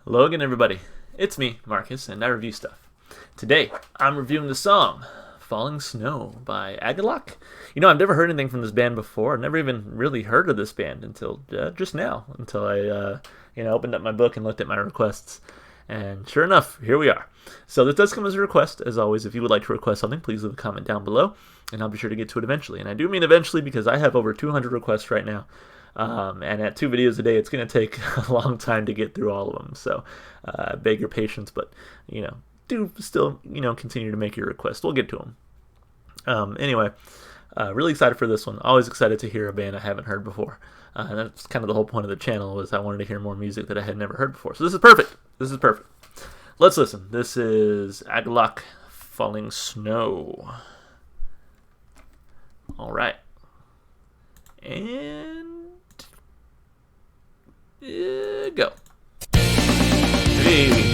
Hello again, everybody. It's me, Marcus, and I review stuff. Today, I'm reviewing the song Falling Snow by Agalloch. I've never heard anything from this band before. I've never even really heard of this band until just now, until I opened up my book and looked at my requests. And sure enough, here we are. So this does come as a request. As always, if you would like to request something, please leave a comment down below, and I'll be sure to get to it eventually. And I do mean eventually because I have over 200 requests right now. And at 2 videos a day, it's going to take a long time to get through all of them. So I beg your patience, but, do still, continue to make your requests. We'll get to them. Anyway, really excited for this one. Always excited to hear a band I haven't heard before. And that's kind of the whole point of the channel, was I wanted to hear more music that I had never heard before. So this is perfect. This is perfect. Let's listen. This is Agalloch, Falling Snow. All right. And go. Hey.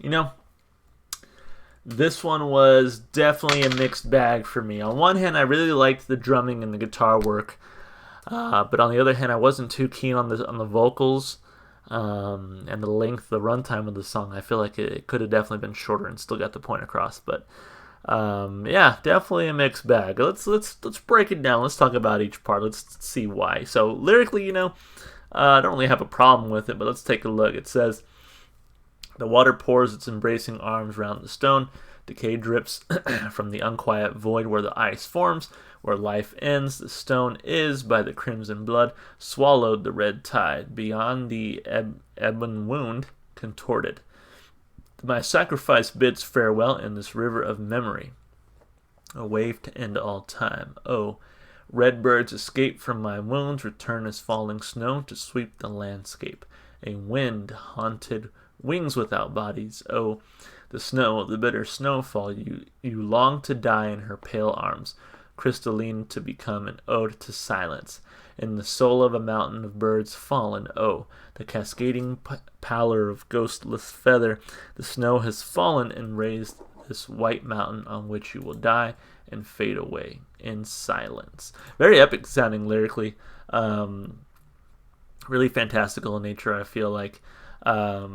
You know, this one was definitely a mixed bag for me. On one hand, I really liked the drumming and the guitar work, but on the other hand, I wasn't too keen on the vocals and the length, the runtime of the song. I feel like it could have definitely been shorter and still got the point across. But yeah, definitely a mixed bag. Let's break it down. Let's talk about each part. Let's see why. So lyrically, I don't really have a problem with it, but let's take a look. It says, "The water pours its embracing arms round the stone. Decay drips from the unquiet void where the ice forms. Where life ends, the stone is, by the crimson blood, swallowed the red tide. Beyond the ebon wound, contorted. My sacrifice bids farewell in this river of memory, a wave to end all time. Oh, red birds escape from my wounds, return as falling snow to sweep the landscape. A wind haunted wings without bodies. Oh, the snow, the bitter snowfall, you long to die in her pale arms, crystalline to become an ode to silence. In the soul of a mountain of birds fallen, oh, the cascading pallor of ghostless feather, the snow has fallen and raised this white mountain on which you will die and fade away in silence." Very epic sounding lyrically. Really fantastical in nature, I feel like. I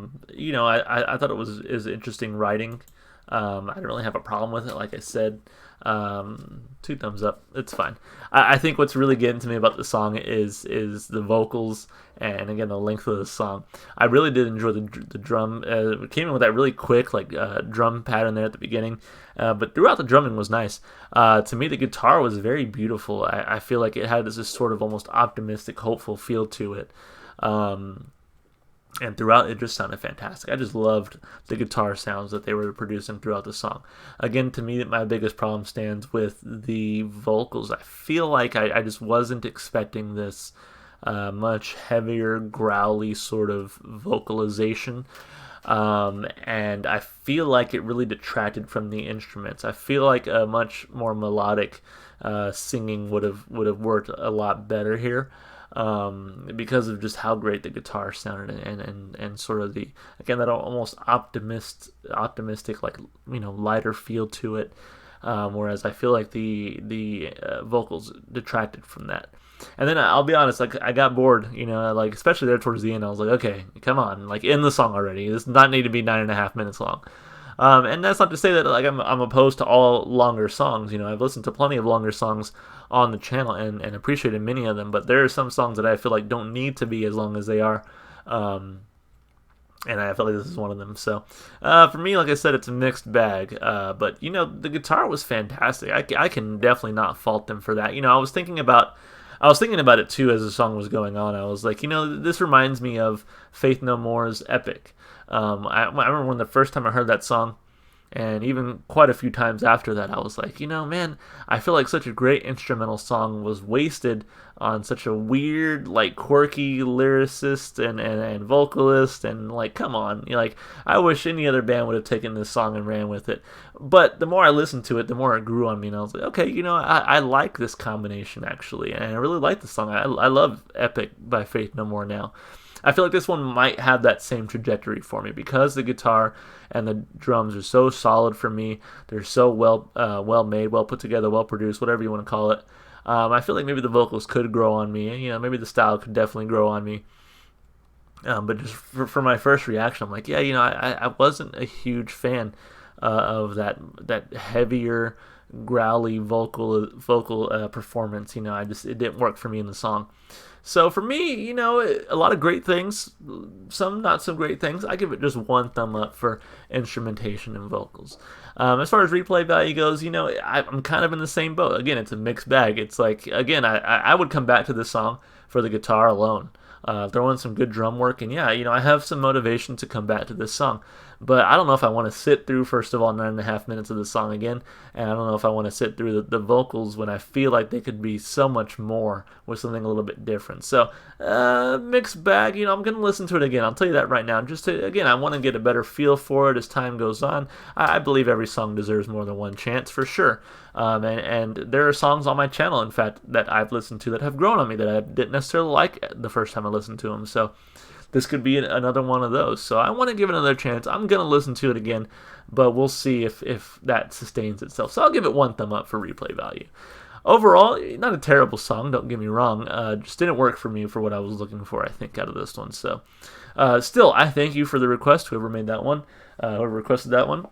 thought it was interesting writing. I don't really have a problem with it, like I said. 2 thumbs up. It's fine. I think what's really getting to me about the song is the vocals and, again, the length of the song. I really did enjoy the drum. It came in with that really quick drum pattern there at the beginning, but throughout the drumming was nice. To me, the guitar was very beautiful. I feel like it had this sort of almost optimistic, hopeful feel to it. And throughout, it just sounded fantastic. I just loved the guitar sounds that they were producing throughout the song. Again, to me, my biggest problem stands with the vocals. I feel like I just wasn't expecting this much heavier, growly sort of vocalization. And I feel like it really detracted from the instruments. I feel like a much more melodic singing would have worked a lot better here. Because of just how great the guitar sounded and sort of that almost optimistic, lighter feel to it. Whereas I feel like the vocals detracted from that. And then I'll be honest, I got bored, especially there towards the end. I was like, okay, come on, end the song already. This does not need to be 9.5 minutes long. And that's not to say that I'm opposed to all longer songs. I've listened to plenty of longer songs on the channel and appreciated many of them, but there are some songs that I feel like don't need to be as long as they are. And I feel like this is one of them. So for me, like I said, it's a mixed bag. But the guitar was fantastic. I can definitely not fault them for that. I was thinking about it too as the song was going on. I was like, this reminds me of Faith No More's Epic. I remember when the first time I heard that song, and even quite a few times after that, I was like, man, I feel like such a great instrumental song was wasted on such a weird, quirky lyricist and vocalist, and come on, I wish any other band would have taken this song and ran with it. But the more I listened to it, the more it grew on me, and I was like, okay, I like this combination actually, and I really like the song. I love Epic by Faith No More now. I feel like this one might have that same trajectory for me because the guitar and the drums are so solid for me. They're so well made, well put together, well produced, whatever you want to call it. I feel like maybe the vocals could grow on me. Maybe the style could definitely grow on me. But just for my first reaction, I'm like, yeah, I wasn't a huge fan of that heavier, growly vocal performance. It didn't work for me in the song. So for me, a lot of great things, some not so great things. I give it just 1 thumb up for instrumentation and vocals. As far as replay value goes, I'm kind of in the same boat. Again, it's a mixed bag. It's like, again, I would come back to this song for the guitar alone. Throw in some good drum work, and yeah, I have some motivation to come back to this song. But I don't know if I want to sit through, first of all, 9.5 minutes of the song again, and I don't know if I want to sit through the vocals when I feel like they could be so much more with something a little bit different. So, mixed bag, I'm going to listen to it again. I'll tell you that right now. Again, I want to get a better feel for it as time goes on. I believe every song deserves more than one chance, for sure. And there are songs on my channel, in fact, that I've listened to that have grown on me that I didn't necessarily like the first time I listened to them. So this could be another one of those. So I want to give it another chance. I'm going to listen to it again, but we'll see if that sustains itself. So I'll give it 1 thumb up for replay value. Overall, not a terrible song, don't get me wrong. Just didn't work for me for what I was looking for, I think, out of this one. So still, I thank you for the request, whoever made that one, whoever requested that one.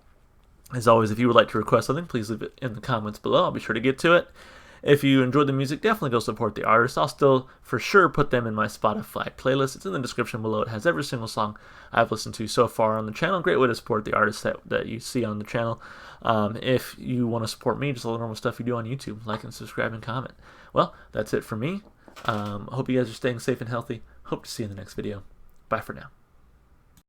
As always, if you would like to request something, please leave it in the comments below. I'll be sure to get to it. If you enjoyed the music, definitely go support the artist. I'll still, for sure, put them in my Spotify playlist. It's in the description below. It has every single song I've listened to so far on the channel. Great way to support the artists that you see on the channel. If you want to support me, just all the normal stuff you do on YouTube. Like and subscribe and comment. Well, that's it for me. Hope you guys are staying safe and healthy. Hope to see you in the next video. Bye for now.